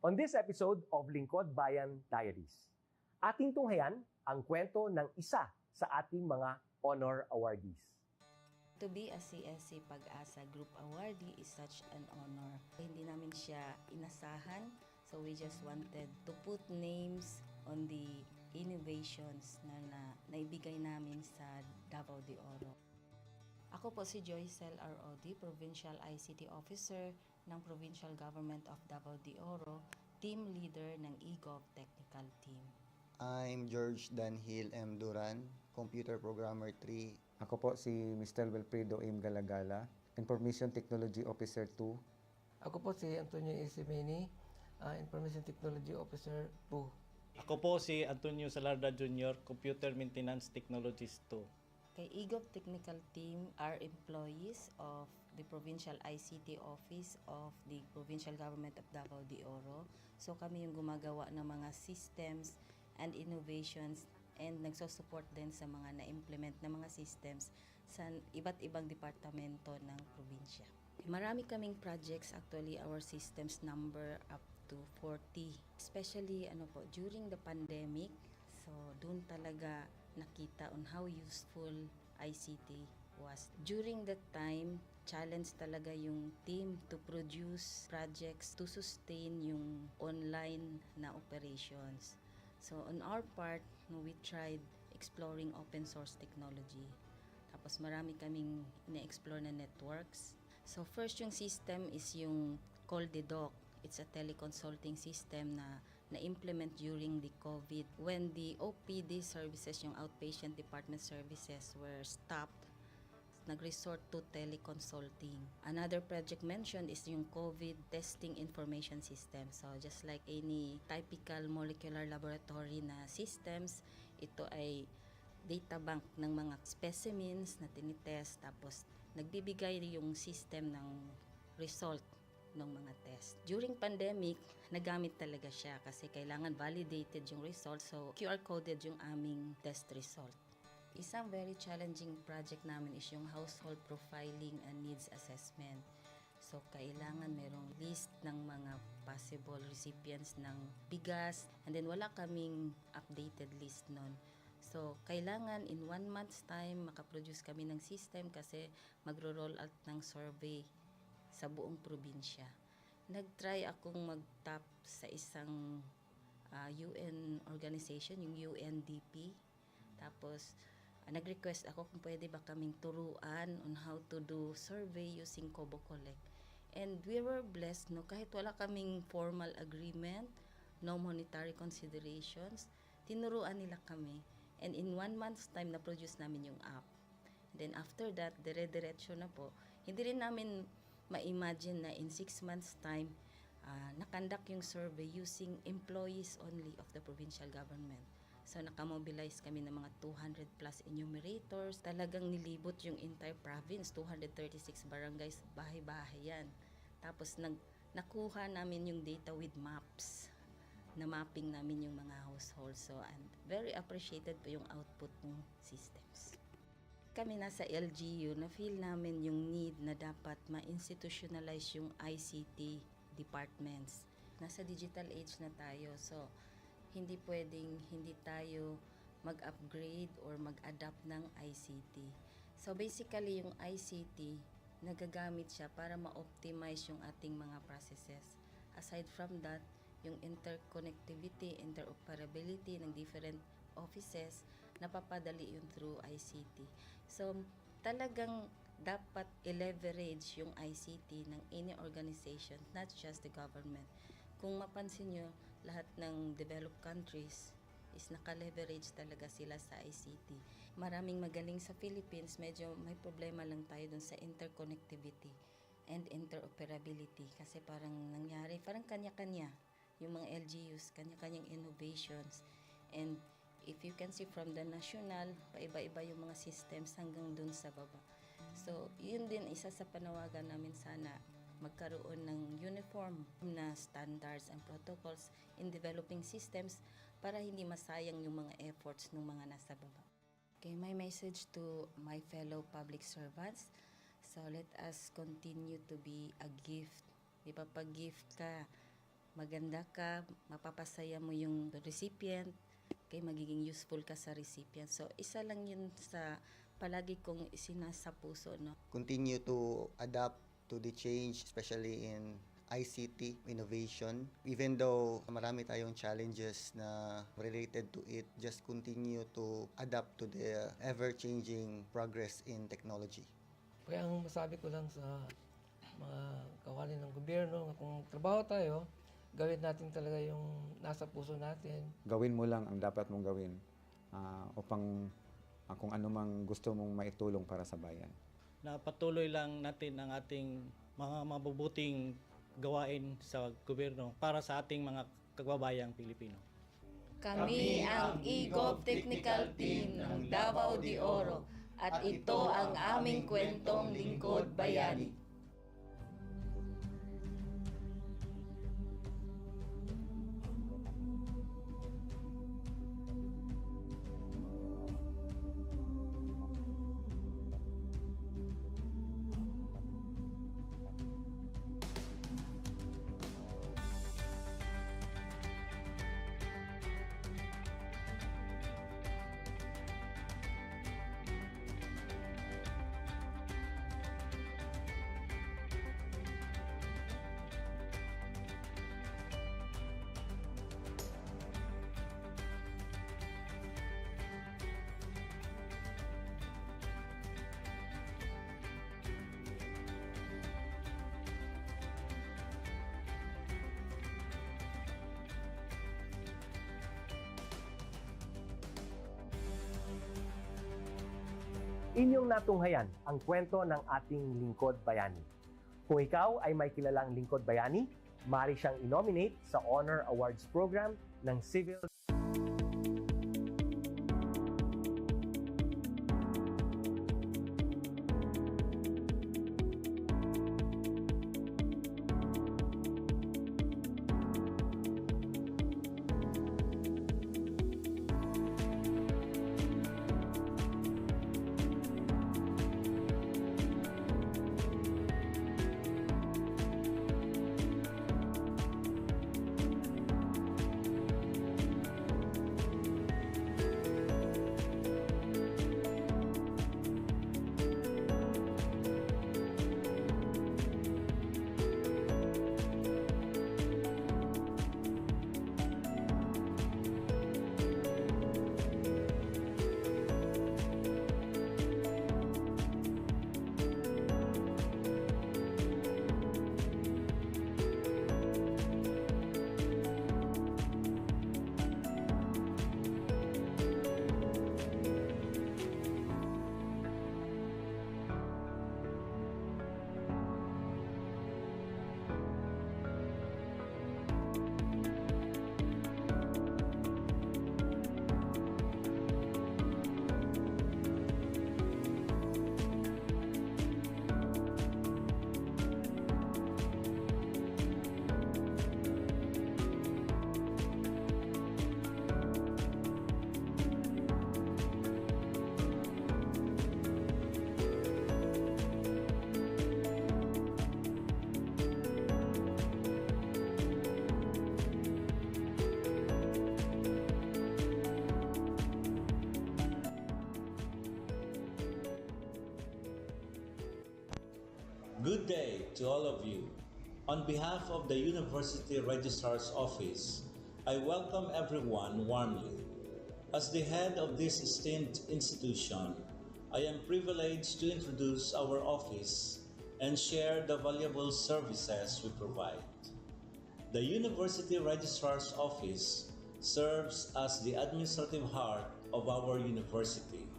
On this episode of Lingkod Bayan Diaries, ating tunghayan ang kwento ng isa sa ating mga honor awardees. To be a CSC Pag-asa Group Awardee is such an honor. Hindi namin siya inasahan, so we just wanted to put names on the innovations na naibigay namin sa Davao de Oro. Ako po si Joycel R.O.D., Provincial ICT Officer ng Provincial Government of Davao de Oro, Team Leader ng eGov Technical Team. I'm George Danhil M. Duran, Computer Programmer 3. Ako po si Mr. Wilfredo M. Galagala, Information Technology Officer 2. Ako po si Antonio Isimeni, Information Technology Officer 2. Ako po si Antonio Salarda Jr., Computer Maintenance Technologist 2. Kay eGov Technical Team are employees of the Provincial ICT Office of the Provincial Government of Davao de Oro. So kami yung gumagawa ng mga systems and innovations and nagsusupport din sa mga na-implement na mga systems sa iba't ibang departamento ng probinsya. Marami kaming projects, actually our systems number up to 40. Especially during the pandemic, so doon talaga nakita on how useful ICT was. During that time, challenge talaga yung team to produce projects to sustain yung online na operations. So on our part, we tried exploring open source technology. Tapos marami kaming ina-explore na networks. So first yung system is yung CallDedoc. It's a teleconsulting system na na-implement during the COVID. When the OPD services, yung outpatient department services, were stopped, nag-resort to teleconsulting. Another project mentioned is yung COVID testing information system. So just like any typical molecular laboratory na systems, ito ay data bank ng mga specimens na tinitest, tapos nagbibigay yung system ng result ng mga test. During pandemic, nagamit talaga siya kasi kailangan validated yung result, so QR coded yung aming test result. Isang very challenging project namin is yung household profiling and needs assessment. So kailangan merong list ng mga possible recipients ng bigas, and then wala kaming updated list nun. So, kailangan in 1 month's time makaproduce kami ng system kasi magro-roll out ng survey sa buong probinsya. Nag-try akong mag-tap sa isang UN organization, yung UNDP. Tapos, nag-request ako kung pwede ba kaming turuan on how to do survey using Kobo Collect. And we were blessed, kahit wala kaming formal agreement, no monetary considerations, tinuruan nila kami. And in 1 month's time, na-produce namin yung app. And then after that, dire-diretso na po. Hindi rin namin ma-imagine na in 6 months' time, nakandak yung survey using employees only of the provincial government. So nakamobilize kami ng mga 200 plus enumerators. Talagang nilibot yung entire province, 236 barangays, bahay-bahay yan. Tapos nakuha namin yung data with maps. Na mapping namin yung mga households. So, and very appreciated po yung output ng systems. Kami nasa LGU, na-feel namin yung need na dapat ma-institutionalize yung ICT departments. Nasa digital age na tayo, so hindi pwedeng hindi tayo mag-upgrade or mag-adapt ng ICT. So basically yung ICT, nagagamit siya para ma-optimize yung ating mga processes. Aside from that, yung interconnectivity, interoperability ng different offices, napapadali yun through ICT. So, talagang dapat i-leverage yung ICT ng any organization, not just the government. Kung mapansin nyo, lahat ng developed countries is naka-leverage talaga sila sa ICT. Maraming magaling sa Philippines, medyo may problema lang tayo dun sa interconnectivity and interoperability kasi parang nangyari, parang kanya-kanya. Yung mga LGUs, kanya-kanyang innovations. And if you can see from the national, paiba-iba yung mga systems hanggang dun sa baba. So, yun din isa sa panawagan namin sana magkaroon ng uniform na standards and protocols in developing systems para hindi masayang yung mga efforts ng mga nasa baba. Okay, my message to my fellow public servants, so let us continue to be a gift. Di ba, pag gift ka, maganda ka, mapapasaya mo yung recipient, kay magiging useful ka sa recipient. So, isa lang yun sa palagi kong isinasa puso, no? Continue to adapt to the change, especially in ICT innovation. Even though marami tayong challenges na related to it, just continue to adapt to the ever-changing progress in technology. Kaya ang masabi ko lang sa mga kawani ng gobyerno, kung trabaho tayo, gawin natin talaga yung nasa puso natin. Gawin mo lang ang dapat mong gawin upang kung ano mang gusto mong maitulong para sa bayan. Na patuloy lang natin ang ating mga mabubuting gawain sa gobyerno para sa ating mga kababayang Pilipino. Kami ang EGOV Technical Team ng Davao de Oro at ito ang aming kwentong lingkod bayani. Inyong natunghayan ang kwento ng ating lingkod bayani. Kung ikaw ay may kilalang lingkod bayani, maaari siyang i-nominate sa Honor Awards Program ng Civil Good day to all of you. On behalf of the University Registrar's Office, I welcome everyone warmly. As the head of this esteemed institution, I am privileged to introduce our office and share the valuable services we provide. The University Registrar's Office serves as the administrative heart of our university,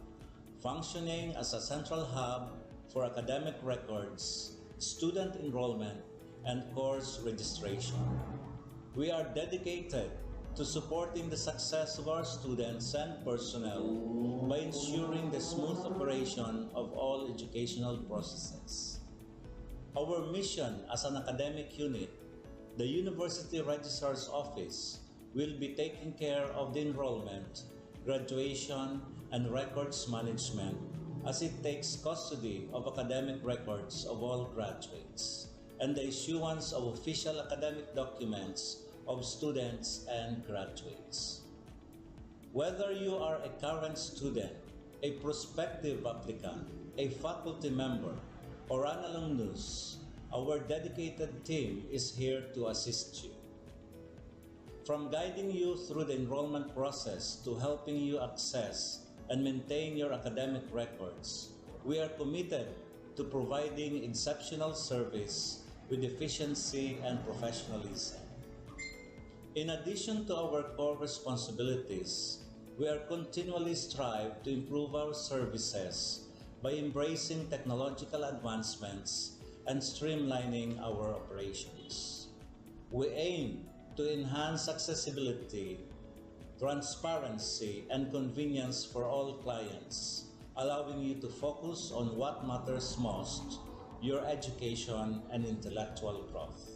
functioning as a central hub for academic records, student enrollment, and course registration. We are dedicated to supporting the success of our students and personnel by ensuring the smooth operation of all educational processes. Our mission as an academic unit, the University Registrar's Office, will be taking care of the enrollment, graduation, and records management as it takes custody of academic records of all graduates and the issuance of official academic documents of students and graduates. Whether you are a current student, a prospective applicant, a faculty member, or an alumnus, our dedicated team is here to assist you. From guiding you through the enrollment process to helping you access and maintain your academic records, we are committed to providing exceptional service with efficiency and professionalism. In addition to our core responsibilities, we are continually strive to improve our services by embracing technological advancements and streamlining our operations. We aim to enhance accessibility, transparency, and convenience for all clients, allowing you to focus on what matters most, your education and intellectual growth.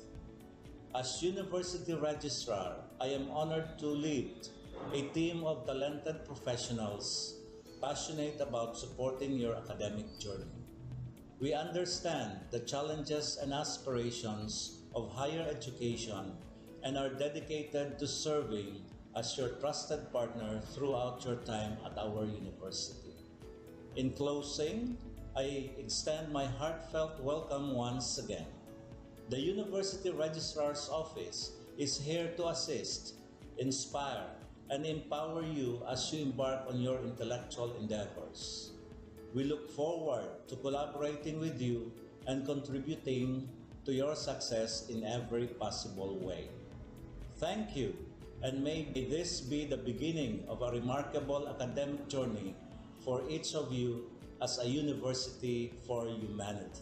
As University Registrar, I am honored to lead a team of talented professionals passionate about supporting your academic journey. We understand the challenges and aspirations of higher education and are dedicated to serving as your trusted partner throughout your time at our university. In closing, I extend my heartfelt welcome once again. The University Registrar's Office is here to assist, inspire, and empower you as you embark on your intellectual endeavors. We look forward to collaborating with you and contributing to your success in every possible way. Thank you, and may this be the beginning of a remarkable academic journey for each of you as a university for humanity.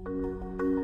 Thank